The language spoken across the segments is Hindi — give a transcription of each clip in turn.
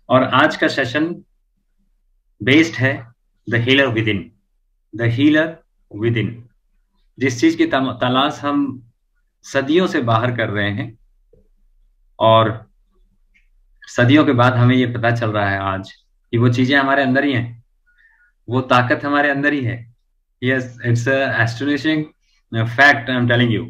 और आज का सेशन बेस्ड है the healer with in. The healer with in, जिस चीज की तलाश हम सदियों से बाहर कर रहे हैं, और सदियों के बाद हमें ये पता चल रहा है आज कि वो चीजें हमारे अंदर ही हैं, वो ताकत हमारे अंदर ही है। Yes, it's astonishing fact, I am telling you.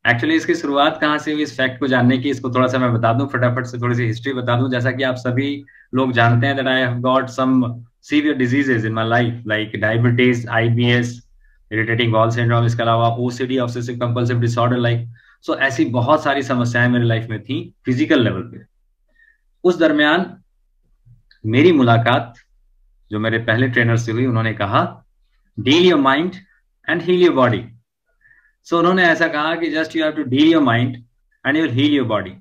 Actually इसकी शुरुआत कहाँ से हुई इस फैक्ट को जानने की, इसको थोड़ा सा मैं बता दूं, फटाफट से थोड़ी सी हिस्ट्री बता दूं। जैसा कि आप सभी लोग जानते हैं that I have got some severe diseases in my life, like diabetes, IBS, irritating bowel syndrome, इसके अलावा OCD, obsessive compulsive disorder, like so ऐसी बहुत सारी समस्याएं मेरी लाइफ में थी फिजिकल लेवल पे। उस दरमियान मेरी मुलाकात जो मेरे पहले ट्रेनर से हुई, उन्होंने कहा deal your mind and heal your body. So उन्होंने ऐसा कहा कि just you have to deal your mind and you will heal your body.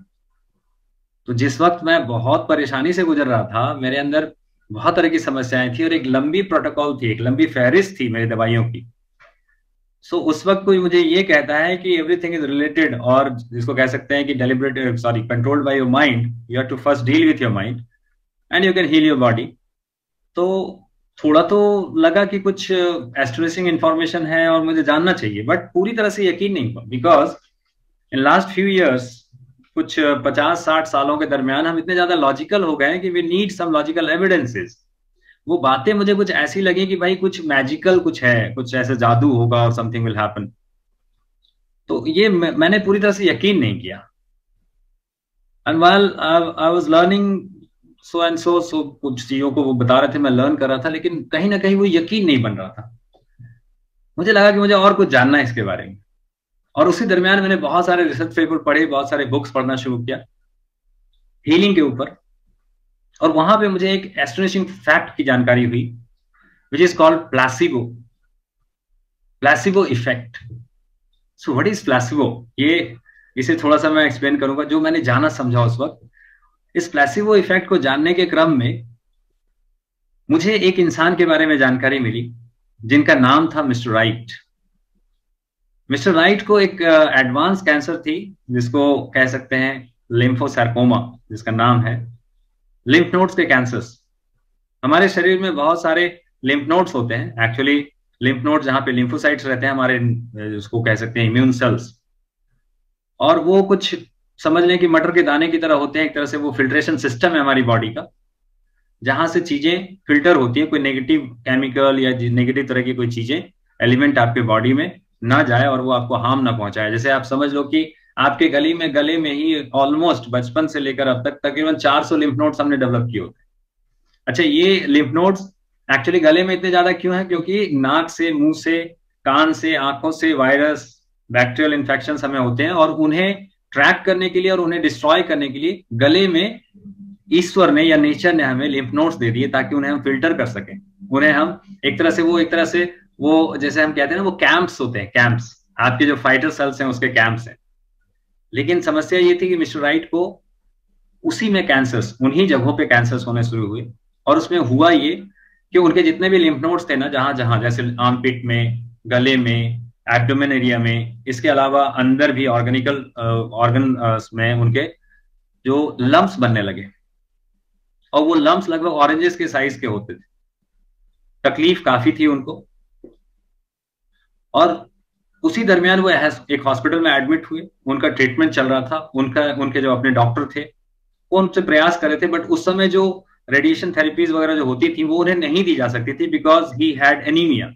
तो जिस वक्त मैं बहुत परेशानी से गुजर रहा था, मेरे अंदर बहुत तरह की समस्याएं थी और एक लंबी प्रोटोकॉल थी, एक लंबी फहरिस्त थी मेरी दवाइयों की। सो उस वक्त कोई मुझे ये कहता है कि एवरीथिंग इज रिलेटेड, और जिसको कह सकते हैं कि deliberate sorry controlled by your mind, you have to first deal with your mind and you can heal your body. तो थोड़ा तो लगा कि कुछ एस्टोनिशिंग इंफॉर्मेशन है और मुझे जानना चाहिए, बट पूरी तरह से यकीन नहीं हुआ, because in last few years, कुछ 50-60 सालों के दरमियान हम इतने ज्यादा लॉजिकल हो गए हैं कि we need some logical evidences. वो बातें मुझे कुछ ऐसी लगी कि भाई कुछ मैजिकल कुछ है, कुछ ऐसे जादू होगा और समथिंग विल हैपन। तो ये मैंने पूरी तरह से यकीन नहीं किया। And while I was learning so and so कुछ चीजों को वो बता रहे थे, मैं लर्न कर रहा था, लेकिन कहीं ना कहीं वो यकीन नहीं बन रहा था। मुझे लगा कि मुझे और कुछ जानना है इसके बारे में। और उसी दरमियान मैंने बहुत सारे रिसर्च पेपर पढ़े, बहुत सारे बुक्स पढ़ना शुरू किया हीलिंग के ऊपर। और वहां पे मुझे एक एस्टोनिशिंग फैक्ट की जानकारी हुई, which is called placebo, placebo effect. So what is placebo? ये इसे थोड़ा सा मैं एक्सप्लेन करूंगा, जो मैंने जाना समझा उस वक्त। इस प्लासिबो इफेक्ट को जानने के क्रम में मुझे एक इंसान के बारे में जानकारी मिली जिनका नाम था मिस्टर राइट। मिस्टर राइट को एक एडवांस कैंसर थी, जिसको कह सकते हैं लिम्फोसार्कोमा, जिसका नाम है लिम्फ नोड्स के कैंसर्स। हमारे शरीर में बहुत सारे लिम्फ नोड्स होते हैं। एक्चुअली लिम्फ नोड जहां पे लिम्फोसाइट्स रहते हैं हमारे, उसको कह सकते हैं इम्यून सेल्स, और वो कुछ समझ लें कि मटर के दाने की तरह होते हैं। एक तरह से वो फिल्ट्रेशन सिस्टम है हमारी बॉडी का, जहां से चीजें फिल्टर होती है, कोई नेगेटिव केमिकल या नेगेटिव तरह की कोई चीजें, एलिमेंट आपके बॉडी में ना जाए और वो आपको हार्म ना पहुंचाए। जैसे आप समझ लो कि आपके गले में ही ऑलमोस्ट बचपन से लेकर अब तक तकरीबन 400 लिम्फ नोड्स हमने डेवलप किए होते हैं। अच्छा, ये लिम्फ नोड्स एक्चुअली गले में इतने ज्यादा क्यों है? क्योंकि नाक से, मुंह से, कान से, आंखों से वायरस, बैक्टीरियल इन्फेक्शन हमें होते हैं, और उन्हें ट्रैक करने के लिए और उन्हें डिस्ट्रॉय करने के लिए गले में ईश्वर ने या नेचर ने हमें लिम्फ नोड्स दे दिए, ताकि उन्हें हम फिल्टर कर सकें। उन्हें हम एक तरह से वो जैसे हम कहते हैं ना, वो कैंप्स होते हैं, कैंप्स, आपके जो फाइटर सेल्स हैं उसके कैंप्स हैं। लेकिन समस्या ये थी कि मिस्टर राइट को उसी में कैंसर्स, उन्हीं जगहों पे कैंसर्स होने शुरू हुए। और उसमें हुआ ये कि उनके जितने भी लिम्फ नोड्स थे ना, जहां जहां, जैसे आर्मपिट में, गले में, एब्डोमेन एरिया में, इसके अलावा अंदर भी ऑर्गेनिकल ऑर्गन में उनके जो लम्प्स बनने लगे, और वो लम्प्स लगभग ऑरेंजेस के साइज के होते थे। तकलीफ काफी थी उनको, और उसी दरमियान वो एक हॉस्पिटल में एडमिट हुए। उनका ट्रीटमेंट चल रहा था। उनके जो अपने डॉक्टर थे वो उनसे प्रयास कर रहे थे, बट उस समय जो रेडिएशन थेरेपीज वगैरह जो होती थी वो उन्हें नहीं दी जा सकती थी, बिकॉज ही हैड एनीमिया।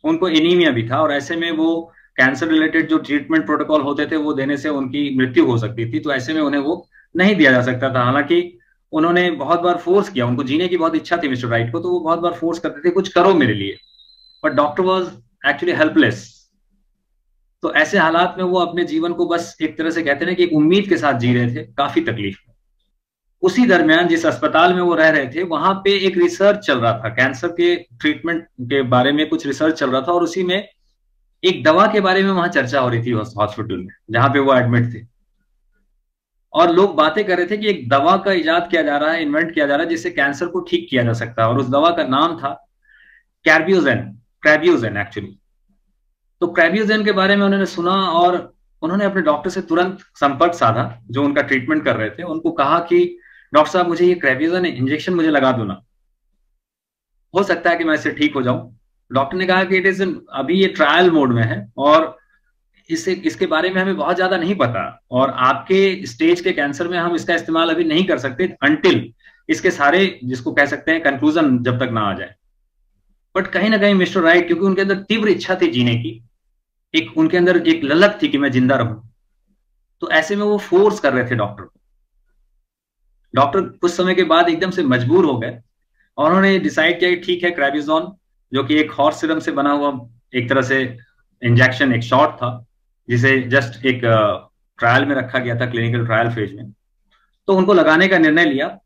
उनको एनीमिया भी था, और ऐसे में वो कैंसर रिलेटेड जो ट्रीटमेंट प्रोटोकॉल होते थे वो देने से उनकी मृत्यु हो सकती थी। तो ऐसे में उन्हें वो नहीं दिया जा सकता था। हालांकि उन्होंने बहुत बार फोर्स किया, उनको जीने की बहुत इच्छा थी मिस्टर राइट को, तो वो बहुत बार फोर्स करते थे कुछ करो मेरे लिए, but doctor was actually helpless. तो ऐसे हालात में वो अपने जीवन को बस एक तरह से कहते हैं कि एक उम्मीद के साथ जी रहे थे, काफी तकलीफ में। उसी दरमियान जिस अस्पताल में वो रह रहे थे, वहां पे एक रिसर्च चल रहा था, कैंसर के ट्रीटमेंट के बारे में कुछ रिसर्च चल रहा था, और उसी में एक दवा के बारे में वहां चर्चा हो रही थी हॉस्पिटल में जहां पे वो एडमिट थे। और लोग बातें कर रहे थे कि एक दवा का इजाद किया जा रहा है, इन्वेंट किया जा रहा है, जिससे कैंसर को ठीक किया जा सकता है, और उस दवा का नाम था कैर्बियोजेन, क्रेबियोजेन एक्चुअली। तो क्रेबियोजेन के बारे में उन्होंने सुना, और उन्होंने अपने डॉक्टर से तुरंत संपर्क साधा जो उनका ट्रीटमेंट कर रहे थे। उनको कहा कि डॉक्टर साहब मुझे ये क्रेबियोजन इंजेक्शन मुझे लगा दो ना, हो सकता है कि मैं इससे ठीक हो जाऊं। डॉक्टर ने कहा कि इट इज अभी ये ट्रायल मोड में है और इसके बारे में हमें बहुत ज्यादा नहीं पता, और आपके स्टेज के कैंसर में हम इसका इस्तेमाल अभी नहीं कर सकते अनटिल इसके सारे जिसको कह सकते हैं कंक्लूजन जब तक ना आ जाए। बट कहीं ना कहीं मिस्टर राइट, क्योंकि उनके अंदर तीव्र इच्छा थी जीने की, एक उनके अंदर एक ललक थी कि मैं जिंदा रहूं, तो ऐसे में वो फोर्स कर रहे थे डॉक्टर को। डॉक्टर कुछ समय के बाद एकदम से मजबूर हो गए और उन्होंने डिसाइड किया कि ठीक है, क्रेबिजोन जो कि एक हॉर्स सीरम से बना हुआ एक तरह से इंजेक्शन, एक शॉट था, जिसे जस्ट एक ट्रायल में रखा गया था, क्लिनिकल ट्रायल फेज में, तो उनको लगाने का निर्णय लिया।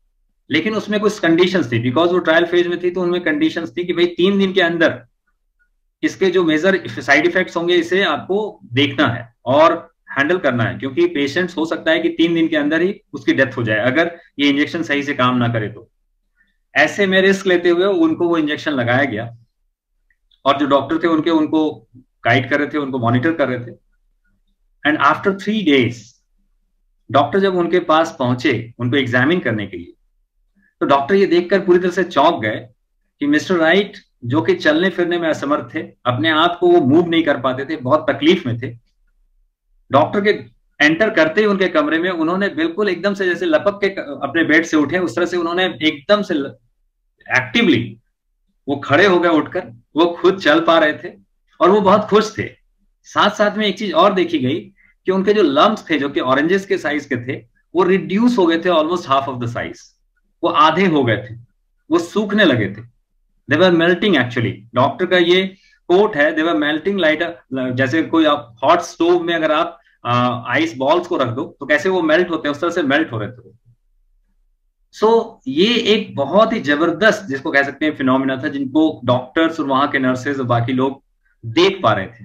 लेकिन उसमें कुछ कंडीशंस थी, बिकॉज वो ट्रायल फेज में थी, तो उनमें कंडीशंस थी कि भाई 3 दिन के अंदर इसके जो मेजर साइड इफेक्ट्स होंगे इसे आपको देखना है और हैंडल करना है, क्योंकि पेशेंट्स हो सकता है कि 3 दिन के अंदर ही उसकी डेथ हो जाए अगर ये इंजेक्शन सही से काम ना करे तो। ऐसे में रिस्क लेते हुए उनको वो इंजेक्शन लगाया गया, और जो डॉक्टर थे उनको गाइड कर रहे थे, उनको मॉनिटर कर रहे थे। एंड आफ्टर 3 days डॉक्टर जब उनके पास पहुंचे उनको एग्जामिन करने के लिए, तो डॉक्टर ये देखकर पूरी तरह से चौंक गए कि मिस्टर राइट, जो कि चलने फिरने में असमर्थ थे, अपने आप को वो मूव नहीं कर पाते थे, बहुत तकलीफ में थे, डॉक्टर के एंटर करते ही उनके कमरे में उन्होंने बिल्कुल एकदम से जैसे लपक के अपने बेड से उठे, उस तरह से उन्होंने एकदम से एक्टिवली वो खड़े हो गए उठकर, वो खुद चल पा रहे थे और वो बहुत खुश थे। साथ साथ में एक चीज और देखी गई कि उनके जो लम्ब्स थे, जो कि ऑरेंजेस के साइज के थे, वो रिड्यूस हो गए थे, almost half of the size, वो आधे हो गए थे, वो सूखने लगे थे। दे वर मेल्टिंग एक्चुअली, डॉक्टर का ये कोट है, दे वर मेल्टिंग लाइक, जैसे कोई आप हॉट स्टोव में अगर आप आइस बॉल्स को रख दो तो कैसे वो मेल्ट होते हैं, उस तरह से मेल्ट हो रहे थे। सो ये एक बहुत ही जबरदस्त, जिसको कह सकते हैं, फिनोमिना था, जिनको डॉक्टर्स और वहां के नर्सेज और बाकी लोग देख पा रहे थे।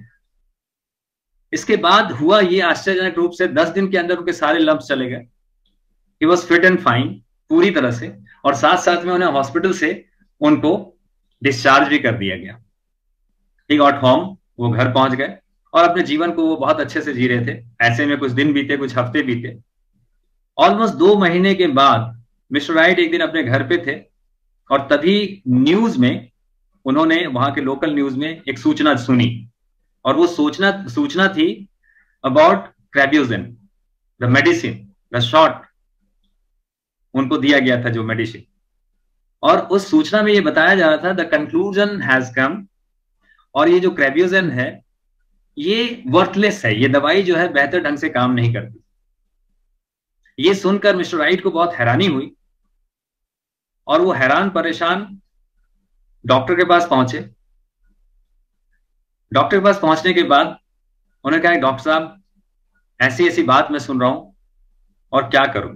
इसके बाद हुआ ये आश्चर्यजनक रूप से 10 दिन के अंदर उनके सारे लम्प्स चले गए। He was fit and fine पूरी तरह से, और साथ साथ में उन्हें हॉस्पिटल से उनको डिस्चार्ज भी कर दिया गया। ही गॉट होम, वो घर पहुंच गए और अपने जीवन को वो बहुत अच्छे से जी रहे थे। ऐसे में कुछ दिन बीते, कुछ हफ्ते बीते। ऑलमोस्ट 2 महीने के बाद मिस्टर राइट एक दिन अपने घर पे थे और तभी न्यूज में उन्होंने, वहां के लोकल न्यूज में एक सूचना सुनी, और वो सूचना थी about krebiozen, the medicine, the shot उनको दिया गया था, जो मेडिसिन। और उस सूचना में ये बताया जा रहा था द कंक्लूजन हैज कम, और ये जो क्रेबियोजन है ये वर्थलेस है, ये दवाई जो है बेहतर ढंग से काम नहीं करती। ये सुनकर मिस्टर राइट को बहुत हैरानी हुई और वो हैरान परेशान डॉक्टर के पास पहुंचे। डॉक्टर के पास पहुंचने के बाद उन्होंने कहा, डॉक्टर साहब ऐसी ऐसी बात मैं सुन रहा हूं और क्या करूं।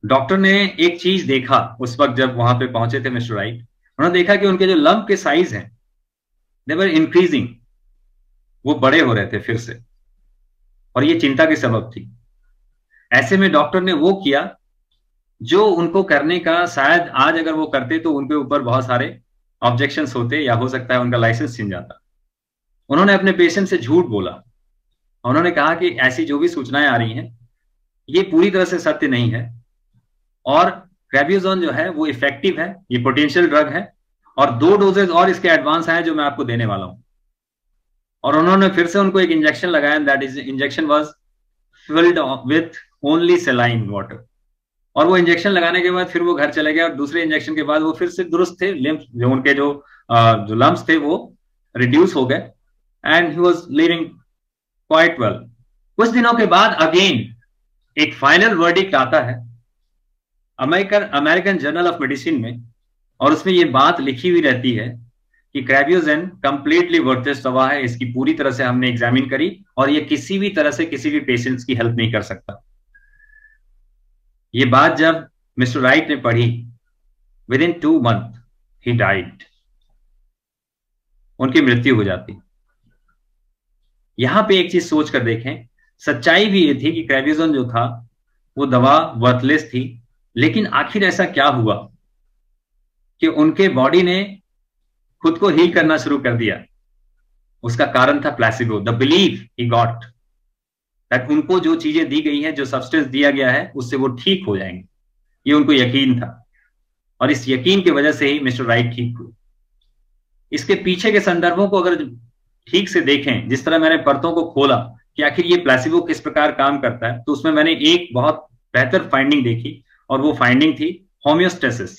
डॉक्टर ने एक चीज देखा उस वक्त जब वहां पे पहुंचे थे मिस्टर राइट, उन्होंने देखा कि उनके जो लंप के साइज हैं दे वर इंक्रीजिंग, वो बड़े हो रहे थे फिर से, और ये चिंता की सबब थी। ऐसे में डॉक्टर ने वो किया जो उनको करने का, शायद आज अगर वो करते तो उनके ऊपर बहुत सारे ऑब्जेक्शंस होते, या हो सकता है उनका लाइसेंस छिन जाता। उन्होंने अपने पेशेंट से झूठ बोला। उन्होंने कहा कि ऐसी जो भी सूचनाएं आ रही हैं ये पूरी तरह से सत्य नहीं है, और क्रेबियोजोन जो है वो इफेक्टिव है, ये पोटेंशियल ड्रग है, और 2 डोजेज और इसके एडवांस आए जो मैं आपको देने वाला हूं। और उन्होंने फिर से उनको एक इंजेक्शन लगाया, that is injection was filled with only saline water. और वो इंजेक्शन लगाने के बाद फिर वो घर चले गए, और दूसरे इंजेक्शन के बाद वो फिर से दुरुस्त थे, लिम्फ जो उनके जो लम्प्स थे वो रिड्यूस हो गए, and he was living quite well. कुछ दिनों के बाद अगेन एक फाइनल वर्डिक्ट आता है अमेरिकन जर्नल ऑफ मेडिसिन में, और उसमें ये बात लिखी हुई रहती है कि क्रेबियोजन कंप्लीटली वर्थलेस दवा है, इसकी पूरी तरह से हमने एग्जामिन करी और ये किसी भी तरह से किसी भी पेशेंट्स की हेल्प नहीं कर सकता। ये बात जब मिस्टर राइट ने पढ़ी, with in 2 months he died, उनकी मृत्यु हो जाती। यहां पे एक चीज सोच कर देखें, सच्चाई भी ये थी कि क्रेबियोजन जो था वो दवा वर्थलेस थी, लेकिन आखिर ऐसा क्या हुआ कि उनके बॉडी ने खुद को हील करना शुरू कर दिया। उसका कारण था placebo, the belief he got that उनको जो चीजें दी गई हैं, जो सब्सटेंस दिया गया है, उससे वो ठीक हो जाएंगे। ये उनको यकीन था, और इस यकीन की वजह से ही मिस्टर राइट ठीक हुए। इसके पीछे के संदर्भों को अगर ठीक से देखें, जिस तरह मैंने परतों को खोला कि आखिर ये प्लेसिबो किस प्रकार काम करता है, तो उसमें मैंने एक बहुत बेहतर फाइंडिंग देखी, और वो फाइंडिंग थी होम्योस्टेसिस।